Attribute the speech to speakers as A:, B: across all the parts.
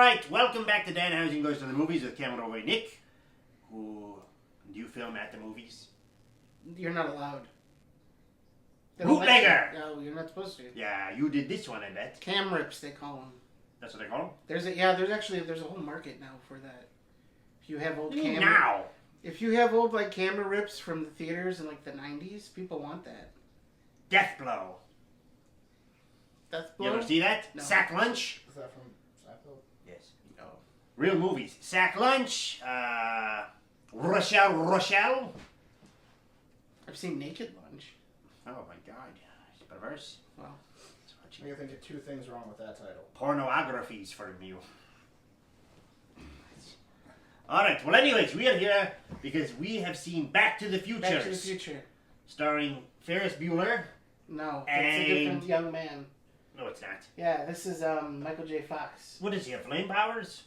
A: right, welcome back to Danhausen Goes to the Movies with camera boy Nick. Who do you film at the movies?
B: You're not allowed.
A: Bootlegger!
B: No, you're not supposed to.
A: Yeah, you did this one, I bet.
B: Cam rips, they call them.
A: That's what they call them?
B: There's a whole market now for that. If you have old if you have old like camera rips from the theaters in like the 90s, people want that.
A: Death Blow.
B: Death Blow?
A: You ever see that?
B: No.
A: Sack Lunch?
C: Is that from Seinfeld?
A: Yes.
B: Oh.
A: Real movies. Sack Lunch, Rochelle.
B: I've seen Naked Lunch.
A: Oh my god, it's perverse.
B: Wow.
C: I think of two things wrong with that title.
A: Pornographies for you. Alright, well anyways, we are here because we have seen Back to the Future.
B: Back to the Future.
A: Starring Ferris Bueller.
B: No, it's a different young man.
A: No, it's not.
B: Yeah, this is Michael J. Fox.
A: What does he have, flame powers?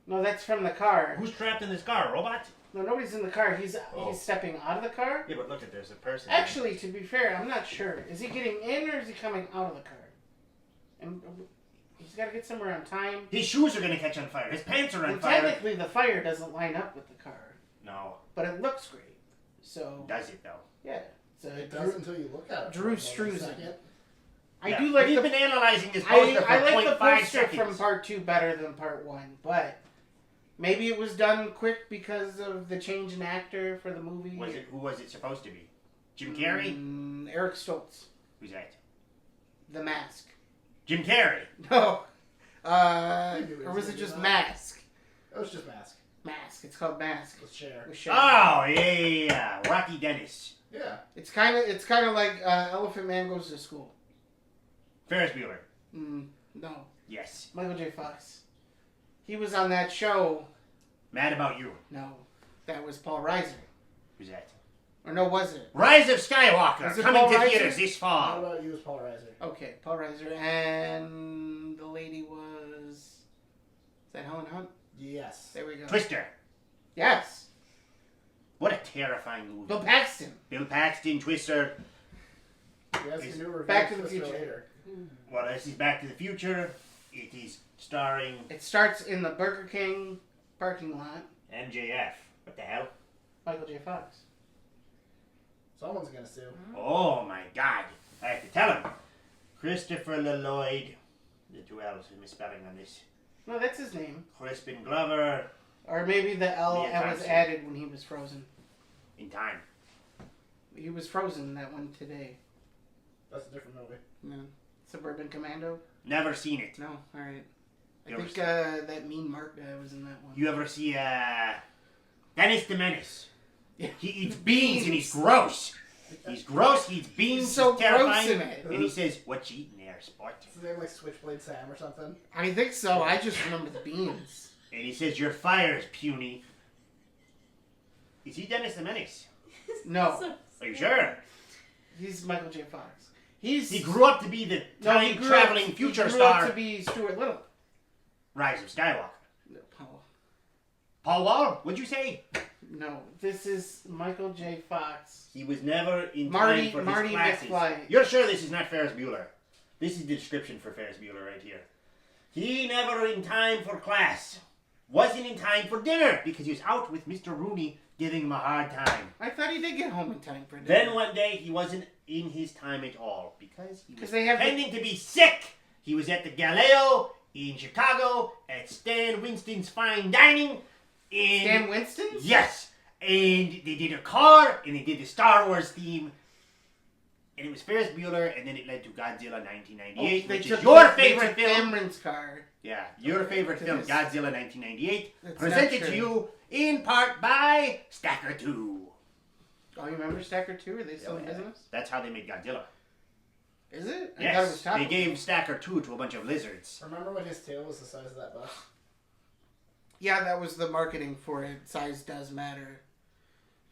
B: No, that's from the car.
A: Who's trapped in this car, a robot?
B: No, nobody's in the car. He's stepping out of the car.
A: Yeah, but look at there's a person.
B: Actually, to be fair, I'm not sure. Is he getting in or is he coming out of the car? And he's got to get somewhere on time.
A: His shoes are going to catch on fire. His pants are on
B: And
A: fire.
B: technically, the fire doesn't line up with the car.
A: No.
B: But it looks great. So.
A: Does it, though?
B: Yeah.
C: It does until you look at it.
B: Drew Struzan.
A: I
B: do like
A: We've been analyzing this poster for
B: I like the
A: 0.5
B: poster
A: seconds.
B: from part 2 better than part 1, but maybe it was done quick because of the change in actor for the movie.
A: Who was it supposed to be? Jim Carrey?
B: Eric Stoltz.
A: Who's that?
B: The Mask.
A: Jim Carrey.
B: No. Or was it just Mask?
C: It was just Mask.
B: Mask. It's called Mask.
C: With Cher.
A: Oh, yeah. Rocky Dennis.
C: Yeah.
B: It's kind of like Elephant Man Goes to School.
A: Ferris Bueller.
B: No.
A: Yes.
B: Michael J. Fox. He was on that show.
A: Mad About You.
B: No. That was Paul Reiser.
A: Who's that?
B: Or no, was it?
A: Rise of Skywalker.
B: Is it
A: Coming
B: Paul
A: to
B: Reiser?
A: theaters this
C: How
A: fall.
C: about you as Paul Reiser?
B: Okay, Paul Reiser. And the lady was... Is that Helen Hunt?
C: Yes.
B: There we go.
A: Twister.
B: Yes.
A: What a terrifying movie.
B: Bill Paxton.
A: Bill Paxton, Twister.
C: Yes, you knew
B: Back to the
C: Twister
B: Future.
C: later.
A: Well, this is Back to the Future. It is starring
B: It starts in the Burger King parking lot.
A: MJF. What the hell?
B: Michael J. Fox.
C: Someone's gonna sue.
A: Oh my god. I have to tell him. Christopher Lloyd. The two L's is misspelling on this.
B: No, that's his name.
A: Crispin Glover.
B: Or maybe the L
A: Mia
B: was
A: Thompson.
B: added when he was frozen.
A: In time.
B: He was frozen that one today.
C: That's a different movie.
B: No. Suburban Commando?
A: Never seen it.
B: No, alright. I
A: You ever
B: think
A: see-
B: that Mean Mark guy was in that one.
A: You ever see Dennis the Menace?
B: Yeah.
A: He eats beans and he's gross. He's gross, he eats beans,
B: He's so
A: he's terrifying.
B: gross in it.
A: And he says, "What you eating there, sport?"
C: Is his name like Switchblade Sam or something?
B: I think so. I just remember the beans.
A: And he says, "Your fire's puny." Is he Dennis the Menace?
B: No.
A: Are you sure?
B: He's Michael J. Fox.
A: He grew up to be the time-traveling future
B: he grew
A: star.
B: up to be Stuart Little.
A: Rise of Skywalker.
B: No, Paul.
A: Paul Wall, what'd you say?
B: No, this is Michael J. Fox.
A: He was never in
B: Marty
A: time for his classes.
B: McFly.
A: You're sure this is not Ferris Bueller? This is the description for Ferris Bueller right here. He never in time for class. Wasn't in time for dinner because he was out with Mr. Rooney giving him a hard time.
B: I thought he did get home in time for dinner.
A: Then one day he wasn't in his time at all because he was
B: they have
A: pretending to be sick. He was at the Galileo in Chicago at Stan Winston's Fine Dining.
B: Stan Winston's?
A: Yes. And they did a car and they did the Star Wars theme. And it was Ferris Bueller, and then it led to Godzilla 1998, which is your favorite film.
B: Cameron's car.
A: Yeah, your favorite film,
B: This-
A: Godzilla 1998,
B: That's
A: presented
B: not
A: to
B: true.
A: you in part by Stacker 2.
B: Oh, you remember Stacker 2? Are they still in business?
A: That's how they made Godzilla.
B: Is it? I thought it
A: Yes,
B: was Top
A: they
B: Gun.
A: gave Stacker 2 to a bunch of lizards.
C: Remember when his tail was the size of that bus?
B: Yeah, that was the marketing for it. Size does matter.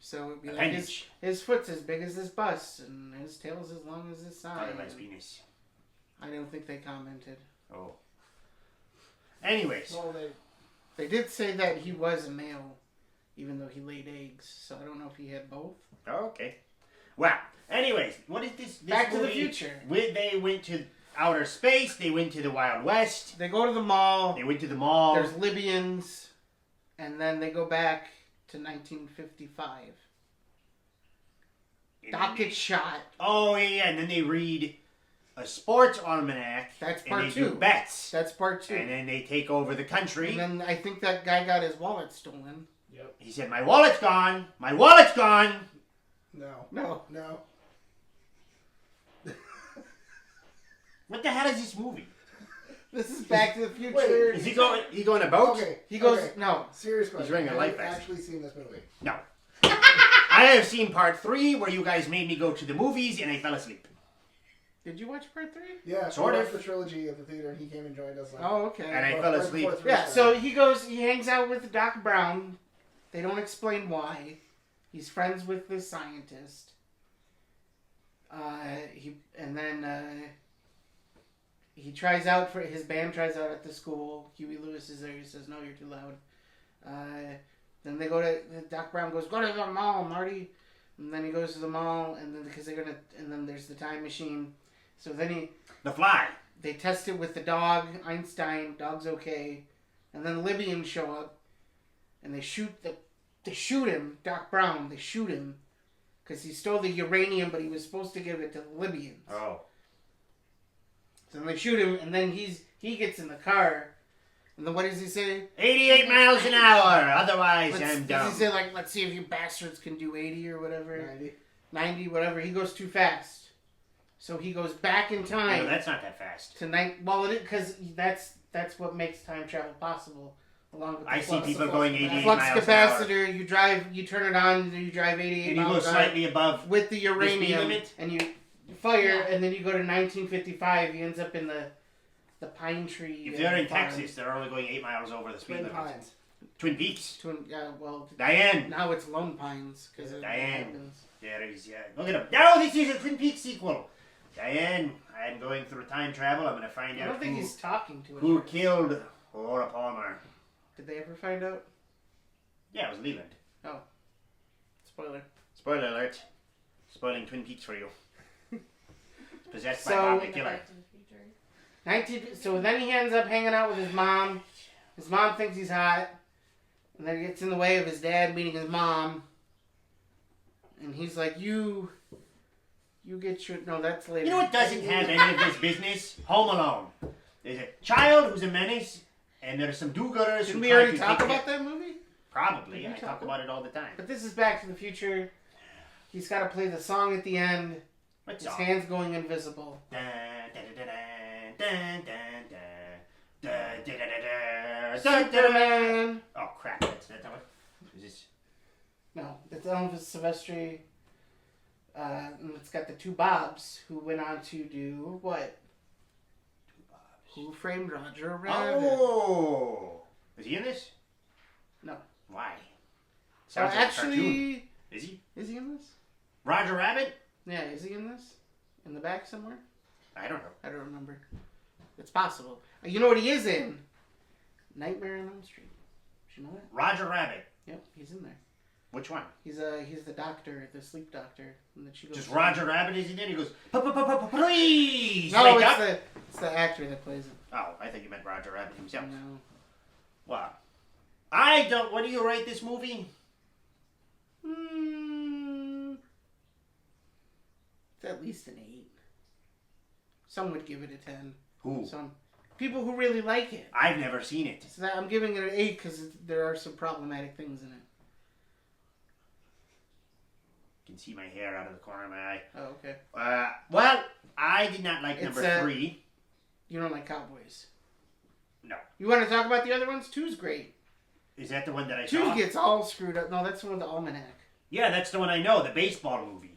B: So it'd be like
A: Appendage.
B: his foot's as big as his bust, and his tail's as long as his side.
A: Otherwise penis.
B: I don't think they commented.
A: Oh. Anyways.
C: Well,
B: They did say that he was a male, even though he laid eggs. So I don't know if he had both.
A: Okay. Well, anyways, what is this
B: Back to the
A: movie?
B: Future.
A: They went to outer space. They went to the Wild West.
B: They go to the mall.
A: They went to the mall.
B: There's Libyans. And then they go back to 1955. Doc gets shot.
A: Oh, yeah. And then they read a sports almanac.
B: That's
A: and
B: part
A: they
B: 2.
A: do bets.
B: That's part 2.
A: And then they take over the country.
B: And then I think that guy got his wallet stolen.
C: Yep.
A: He said, my wallet's gone. My wallet's gone.
C: No.
A: What the hell is this movie?
B: This is Back to the Future.
C: Wait,
A: Is he going to boat?
C: Okay.
B: He goes,
C: okay.
B: no.
C: Serious question.
A: He's wearing a
C: Have
A: life
C: you
A: vest.
C: actually seen this movie?
A: No. I have seen part 3 where you guys made me go to the movies and I fell asleep.
B: Did you watch part 3?
C: Yeah,
A: Sort
C: we
A: of.
C: watched the trilogy at the theater, and he came and joined us. Like,
B: Oh, okay.
A: And I
C: right
A: fell
C: before
A: asleep.
C: three
B: Yeah,
C: started.
B: so he hangs out with Doc Brown. They don't explain why. He's friends with this scientist. He tries out for his band tries out at the school. Huey Lewis is there. He says, "No, you're too loud." Then they go to Doc Brown goes, "Go to the mall, Marty." And then he goes to the mall, and then there's the time machine. So then
A: The Fly.
B: they test it with the dog, Einstein. Dog's okay, and then the Libyans show up, and they shoot him, Doc Brown. They shoot him because he stole the uranium, but he was supposed to give it to the Libyans.
A: Oh.
B: So they shoot him, and then he gets in the car, and then what does he say?
A: 88 miles an hour. Otherwise, I'm dumb.
B: Does he say, like, let's see if you bastards can do 80 or whatever?
C: 90.
B: 90, whatever. He goes too fast. So he goes back in time.
A: No, that's not that fast.
B: Well, it is, because that's what makes time travel possible. Along with the
A: I see
B: flux-
A: people going 88
B: flux
A: miles an hour.
B: capacitor, you turn it on, you drive 88
A: And you go
B: miles an hour
A: slightly above.
B: with the
A: speed
B: uranium,
A: limit?
B: and you fire, and then you go to 1955, he ends up in the pine tree.
A: If they're in
B: farm.
A: Texas, they're only going 8 miles over the speed
C: Twin
A: limit.
C: Pines.
A: Twin Peaks.
B: Well,
A: Diane.
B: now it's Lone Pines, because it
A: Diane.
B: happens.
A: There is, yeah. Look at him. No, this is a Twin Peaks sequel. Diane, I'm going through time travel. I'm going to find
B: I
A: out
B: don't think he's talking to
A: who
B: her.
A: killed Laura Palmer.
B: Did they ever find out?
A: Yeah, it was Leland.
B: Spoiler.
A: Spoiler alert. Spoiling Twin Peaks for you. Possessed by
B: So-
A: Bob the Killer.
D: Back to the Future.
B: So then he ends up hanging out with his mom. His mom thinks he's hot. And then it gets in the way of his dad meeting his mom. And he's like, you get your... No, that's later.
A: You know what doesn't have any of this business? Home Alone. There's a child who's a menace, and there's some do-gooders
B: Didn't
A: who
B: we
A: try
B: already
A: to
B: talk
A: take
B: about
A: it.
B: that movie?
A: Probably.
B: Did we
A: I
B: talk
A: talk about it all the time.
B: But this is Back to the Future. He's got to play the song at the end.
A: What
B: His
A: song?
B: hand's going invisible.
A: Dun, dun, dun, dun, dun, dun, dun, dun, dun, dun, dun, dun, dun.
B: Superman!
A: Oh crap! That's not what. Is this?
B: No, it's Elvis Silvestri. And it's got the two Bobs who went on to do what? Who Framed Roger Rabbit?
A: Oh, is he in this?
B: No.
A: Why? Sounds like a cartoon.
B: Actually,
A: Is he?
B: is he in this?
A: Roger Rabbit?
B: Yeah, is he in this? In the back somewhere?
A: I don't know.
B: I don't remember. It's possible. You know what he is in? Nightmare on Elm Street. Did you know that?
A: Roger Rabbit.
B: Yep, he's in there.
A: Which one?
B: He's the doctor, the sleep doctor. And then she goes.
A: Just Roger Rabbit is he there? He goes, please
B: No,
A: wake up.
B: it's the actor that plays it.
A: Oh, I think you meant Roger Rabbit himself.
B: No.
A: Wow. I don't. What do you rate this movie?
B: It's at least an 8. Some would give it a 10.
A: Who?
B: Some people who really like it.
A: I've never seen it.
B: So I'm giving it an 8 because there are some problematic things in it.
A: You can see my hair out of the corner of my eye.
B: Oh, okay.
A: Well, I did not like
B: It's,
A: number 3.
B: You don't like Cowboys.
A: No.
B: You want to talk about the other ones? 2's great.
A: Is that the one that I
B: 2
A: saw?
B: gets all screwed up. No, that's the one with the almanac.
A: Yeah, that's the one I know. The baseball movie.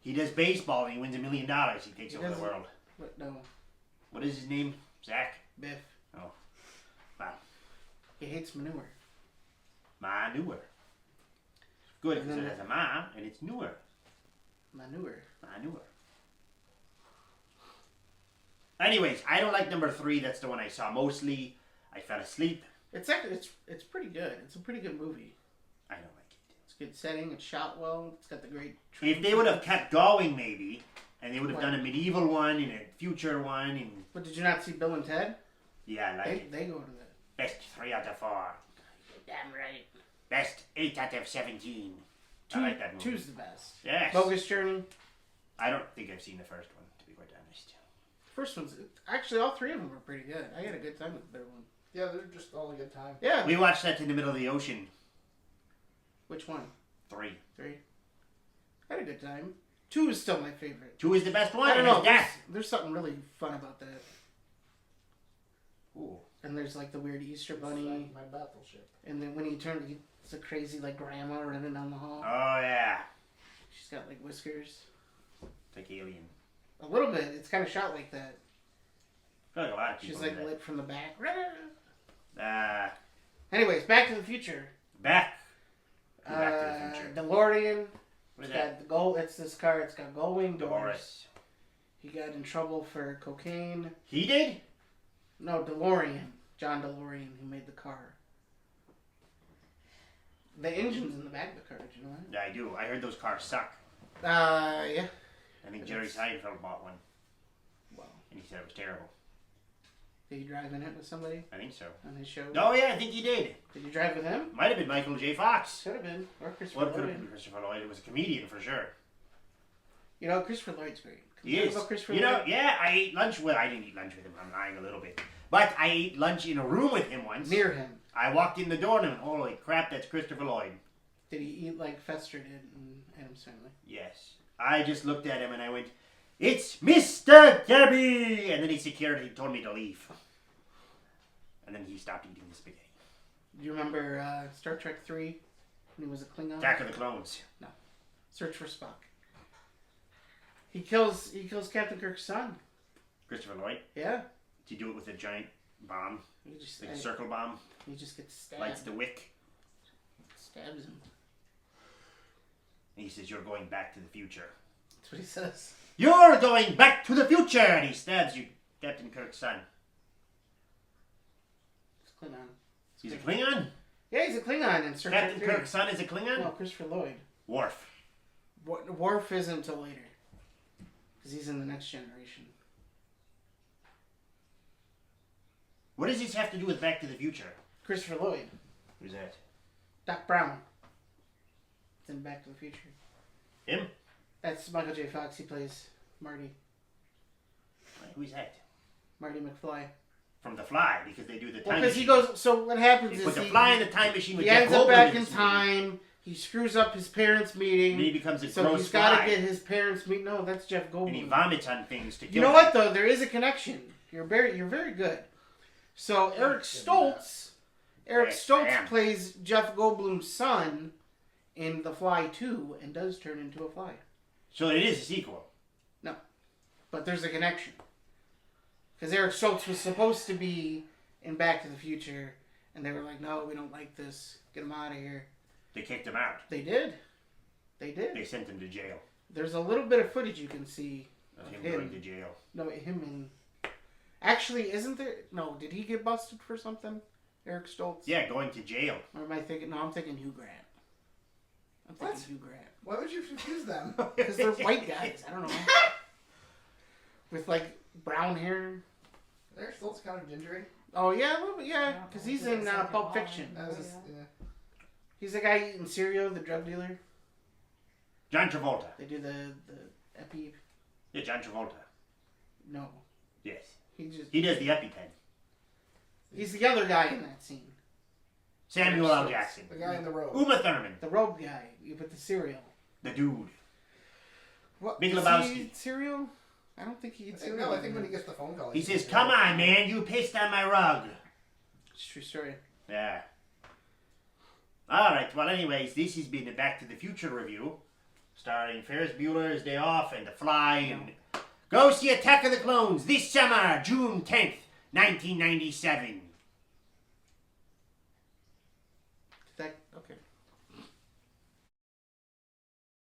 A: He does baseball and he wins $1 million. He takes over the
B: doesn't-
A: world.
B: But no,
A: What is his name? Zach?
B: Biff.
A: Oh. Wow.
B: He hates manure.
A: Manure. Good,
B: And
A: because it
B: then
A: has a ma and it's newer.
B: Manure.
A: Manure. Anyways, I don't like number 3. That's the one I saw mostly. I fell asleep.
B: It's actually it's pretty good. It's a pretty good movie.
A: I don't like it.
B: It's good setting. It's shot well. It's got the great.
A: If they would have kept going, maybe, And they would have
B: What?
A: done a medieval one and a future one. And
B: But did you not see Bill and Ted?
A: yeah, I like it.
B: They go to the...
A: Best 3 out of 4.
B: Damn right.
A: Best 8 out of 17. I like that movie.
B: 2's the best.
A: Yes.
B: Bogus Journey.
A: I don't think I've seen the first one, to be quite honest.
B: First one's... Actually, all three of them were pretty good. I had a good time with the third one.
C: Yeah, they're just all a good time.
B: Yeah.
A: We watched that in the middle of the ocean.
B: Which one?
A: 3.
B: Three. I had a good time. 2 is still my favorite.
A: 2 is the best one.
B: I don't
A: and
B: know.
A: it's that.
B: There's something really fun about that.
A: Ooh.
B: And there's like the weird Easter
C: It's
B: bunny.
C: like my battleship.
B: And then when he turned, it's a crazy like grandma running down the hall.
A: Oh, yeah.
B: She's got like whiskers.
A: It's like Alien.
B: A little bit. It's kind of shot like that.
A: I feel like a lot of people
B: She's
A: do
B: like
A: that.
B: lit from the back.
A: Anyways,
B: Back to the Future.
A: Back to the Future.
B: DeLorean.
A: What is
B: It's
A: that?
B: got the gold. It's this car. It's got gull-wing doors.
A: Doris.
B: He got in trouble for cocaine.
A: He did?
B: No, DeLorean. John DeLorean, who made the car. The engine's in the back of the car. Did you know that?
A: Yeah, I do. I heard those cars suck.
B: Yeah.
A: I think Jerry Seinfeld bought one,
B: Well,
A: and he said it was terrible.
B: did you drive in it with somebody
A: I think so.
B: on his show?
A: Oh, yeah, I think he did.
B: Did you drive with him?
A: Might have been Michael J. Fox.
B: Could have been. Or Christopher
A: What could have
B: Lloyd.
A: been Christopher Lloyd? It was a comedian for sure.
B: You know, Christopher Lloyd's great. Can
A: He
B: we talk
A: is.
B: about Christopher
A: You know,
B: Lloyd?
A: yeah, I ate lunch with... I didn't eat lunch with him. I'm lying a little bit. But I ate lunch in a room with him once.
B: Near him.
A: I walked in the door and went, holy crap, that's Christopher Lloyd.
B: Did he eat like Fester did in Adam's Family?
A: Yes. I just looked at him and I went, it's Mr. Gabby! And then he security told me to leave. And then he stopped eating the spaghetti.
B: Do you remember Star Trek 3 when he was a Klingon?
A: Attack of the Clones.
B: Search for Spock. He kills Captain Kirk's son.
A: Christopher Lloyd.
B: Yeah.
A: Did he do it with a giant bomb?
B: He just
A: Like a circle bomb?
B: he just gets stabbed.
A: Lights the wick.
B: Stabs him.
A: And he says, you're going back to the future.
B: That's what he says.
A: You're going back to the future! And he stabs you, Captain Kirk's son.
B: It's Klingon.
A: He's a Klingon?
B: Yeah, he's a Klingon in Star Trek
A: Captain
B: 3.
A: Kirk's son is a Klingon?
B: No, Christopher Lloyd.
A: Worf.
B: Worf isn't until later. Because he's in the Next Generation.
A: What does this have to do with Back to the Future?
B: Christopher Lloyd.
A: Who's that?
B: Doc Brown. It's in Back to the Future.
A: Him?
B: That's Michael J. Fox. He plays Marty.
A: Who's that?
B: Marty McFly.
A: From The Fly, because they do the
B: Well,
A: time
B: because
A: machine.
B: he goes... So what happens
A: They
B: is
A: put the
B: he...
A: fly in the time machine with
B: He
A: Jeff
B: ends up
A: Goldblum
B: back in
A: this movie.
B: time. He screws up his parents' meeting.
A: And he becomes a
B: So
A: gross
B: he's got
A: fly.
B: to get his parents' meeting. No, that's Jeff Goldblum.
A: And he vomits on things to kill
B: You know
A: them.
B: what though? There is a connection. You're very good. So Eric Stoltz
A: Yes, I am.
B: plays Jeff Goldblum's son in The Fly 2 and does turn into a fly.
A: So it is a sequel.
B: But there's a connection. Because Eric Stoltz was supposed to be in Back to the Future, and they were like, no, we don't like this. Get him out of here.
A: They kicked him out.
B: They did. They did.
A: They sent him to jail.
B: There's a little bit of footage you can see
A: Of
B: of
A: him
B: him.
A: going to jail.
B: No, him in... Actually, isn't there... No, did he get busted for something? Eric Stoltz?
A: Yeah, going to jail.
B: Or am I thinking... No, I'm thinking Hugh Grant. I'm thinking
C: What?
B: Hugh Grant.
C: Why would you confuse them?
B: Because they're white guys. I don't know. With, like, brown hair.
C: They're still kind of gingery.
B: Oh, yeah, a little bit, yeah. Because he's in Pulp Fiction.
C: That was just, yeah.
B: He's the guy eating cereal, the drug dealer.
A: John Travolta.
B: They do the epi...
A: Yeah, John Travolta.
B: No.
A: Yes.
B: He
A: He does the EpiPen.
B: He's the other guy in that scene.
A: Samuel L. Jackson.
C: The guy in the robe.
A: Uma Thurman.
B: The robe guy. You put the cereal.
A: The dude.
B: What?
A: Big
B: does
A: Lebowski.
B: he eat cereal? I don't think he eats cereal.
C: No, I think when he gets the phone call.
A: He says, come on, man, you pissed on my rug.
B: It's a true story.
A: Yeah. Alright, well anyways, this has been the Back to the Future review. Starring Ferris Bueller's Day Off and The Fly and... Go see Attack of the Clones this summer, June 10th, 1997.